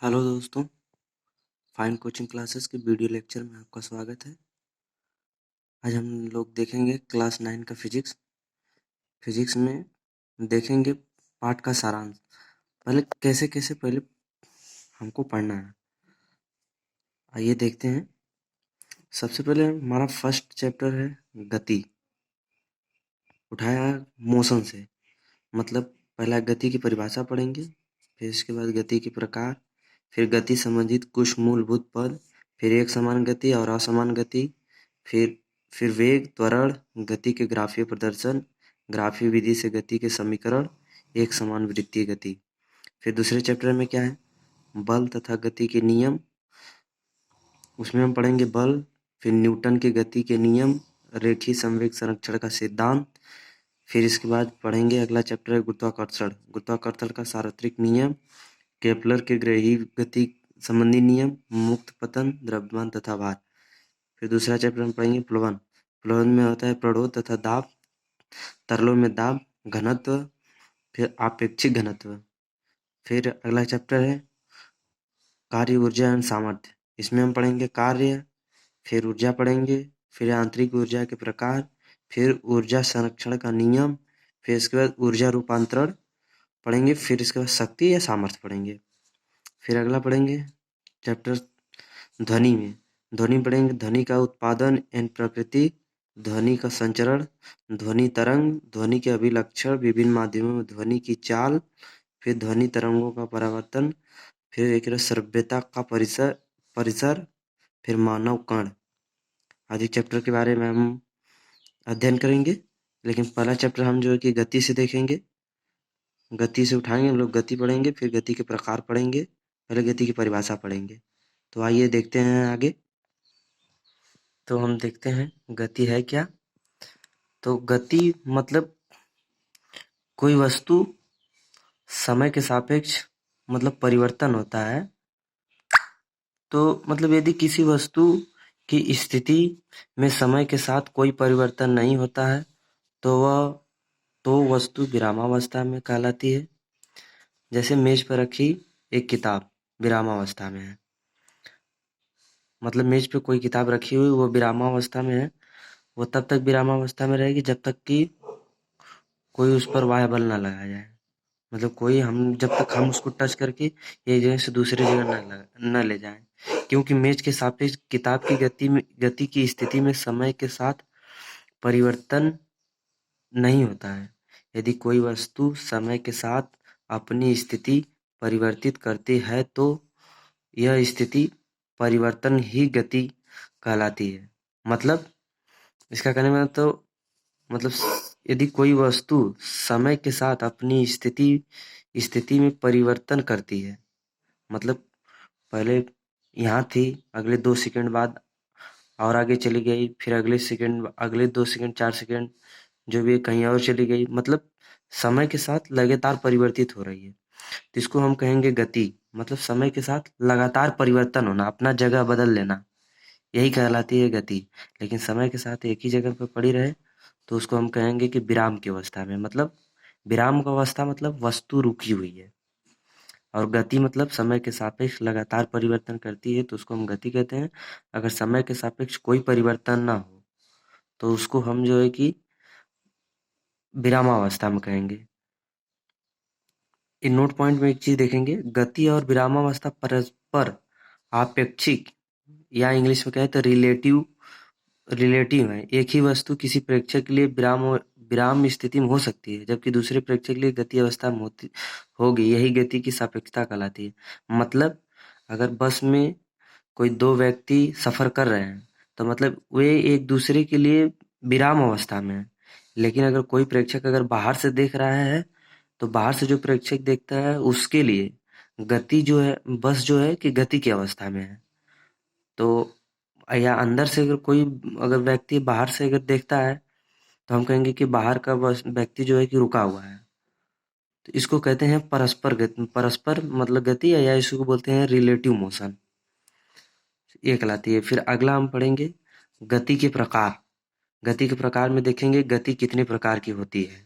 Hello दोस्तों, fine coaching classes के video lecture में आपका स्वागत है। आज हम लोग देखेंगे क्लास 9 का फिजिक्स। फिजिक्स में देखेंगे पाठ का सारांश। पहले पहले हमको पढ़ना है। आइए देखते हैं। सबसे पहले हमारा फर्स्ट चैप्टर है गति। उठाया मोशन से, मतलब पहला गति की परिभाषा पढ़ेंगे, फिर इसके बाद गति के प्रकार, फिर गति संबंधित कुछ मूलभूत पद, फिर एक समान गति और असमान गति, फिर वेग, त्वरण, गति के ग्राफीय प्रदर्शन, ग्राफीय विधि से गति के समीकरण, एक समान वृत्तीय गति। फिर दूसरे चैप्टर में क्या है, बल तथा गति के नियम। उसमें हम पढ़ेंगे बल, फिर न्यूटन के गति के नियम, रेखीय संवेग संरक्षण का सिद्धांत। फिर इसके बाद पढ़ेंगे अगला चैप्टर है गुरुत्वाकर्षण। गुरुत्वाकर्षण का सार्वत्रिक नियम, केपलर के ग्रही गति संबंधी नियम, मुक्त पतन, द्रव्यमान तथा भार। फिर दूसरा चैप्टर हम पढ़ेंगे प्लवन। प्लवन में होता है प्ररोध तथा दाब, तरलों में दाब, घनत्व, फिर आपेक्षिक घनत्व। फिर अगला चैप्टर है कार्य, ऊर्जा एवं सामर्थ्य। इसमें हम पढ़ेंगे कार्य, फिर ऊर्जा पढ़ेंगे, फिर आंतरिक ऊर्जा के प्रकार, फिर ऊर्जा संरक्षण का नियम, फिर इसके बाद ऊर्जा रूपांतरण पढ़ेंगे, फिर इसके बाद शक्ति या सामर्थ्य पढ़ेंगे। फिर अगला पढ़ेंगे चैप्टर ध्वनि में। ध्वनि पढ़ेंगे ध्वनि का उत्पादन एवं प्रकृति, ध्वनि का संचरण, ध्वनि तरंग, ध्वनि के अभिलक्षण, विभिन्न माध्यमों में ध्वनि की चाल, फिर ध्वनि तरंगों का परावर्तन, फिर एक श्रव्यता का परिसर, फिर मानव कण आदि चैप्टर के बारे में हम अध्ययन करेंगे। लेकिन पहला चैप्टर हम जो है कि गति से देखेंगे। गति से उठाएंगे हम लोग, गति पढ़ेंगे, फिर गति के प्रकार पढ़ेंगे, पहले गति की परिभाषा पढ़ेंगे। तो आइए देखते हैं आगे। तो हम देखते हैं गति है क्या। तो गति मतलब कोई वस्तु समय के सापेक्ष मतलब परिवर्तन होता है। तो मतलब यदि किसी वस्तु की स्थिति में समय के साथ कोई परिवर्तन नहीं होता है तो वस्तु विरामावस्था में कहलाती है। जैसे मेज पर रखी एक किताब विरामावस्था में है, मतलब मेज पे कोई किताब रखी हुई वो विरामावस्था में है। वो तब तक विरामावस्था में रहेगी जब तक कि कोई उस पर बाह्य बल ना लगाया जाए, मतलब कोई हम जब तक हम उसको टच करके एक जगह से दूसरी जगह न ले जाएं। क्योंकि मेज के सापेक्ष किताब की गति की स्थिति में समय के साथ परिवर्तन नहीं होता है। यदि कोई वस्तु समय के साथ अपनी स्थिति परिवर्तित करती है तो यह स्थिति परिवर्तन ही गति कहलाती है। मतलब इसका कहने में तो मतलब यदि कोई वस्तु समय के साथ अपनी स्थिति में परिवर्तन करती है, मतलब पहले यहाँ थी, अगले 2 सेकंड बाद और आगे चली गई, फिर अगले 2 सेकंड 4 सेकंड जो भी कहीं और चली गई, मतलब समय के साथ लगातार परिवर्तित हो रही है, तो इसको हम कहेंगे गति। मतलब समय के साथ लगातार परिवर्तन होना, अपना जगह बदल लेना, यही कहलाती है गति। लेकिन समय के साथ एक ही जगह पर पड़ी रहे तो उसको हम कहेंगे कि विराम की अवस्था में, मतलब विराम की अवस्था मतलब वस्तु रुकी हुई है। और गति मतलब समय के सापेक्ष लगातार परिवर्तन करती है तो उसको हम गति कहते हैं। अगर समय के सापेक्ष कोई परिवर्तन ना हो तो उसको हम जो है कि विरामावस्था में कहेंगे। इन नोट पॉइंट में एक चीज देखेंगे, गति और विरामावस्था परस्पर आपेक्षिक या इंग्लिश में कहें तो रिलेटिव है। एक ही वस्तु किसी प्रेक्षक के लिए विराम स्थिति में हो सकती है जबकि दूसरे प्रेक्षक के लिए गति अवस्था में होगी। यही गति की सापेक्षता कहलाती है। मतलब अगर बस में कोई 2 व्यक्ति सफर कर रहे हैं तो मतलब वे एक दूसरे के लिए विराम अवस्था में है। लेकिन अगर कोई प्रेक्षक अगर बाहर से देख रहा है तो बाहर से जो प्रेक्षक देखता है उसके लिए गति जो है, बस जो है कि गति की अवस्था में है। तो या अंदर से अगर व्यक्ति बाहर से अगर देखता है तो हम कहेंगे कि बाहर का व्यक्ति जो है कि रुका हुआ है। तो इसको कहते हैं परस्पर मतलब गति, या इसको बोलते हैं रिलेटिव मोशन, ये कहलाती है। फिर अगला हम पढ़ेंगे गति के प्रकार। गति के प्रकार में देखेंगे गति कितने प्रकार की होती है।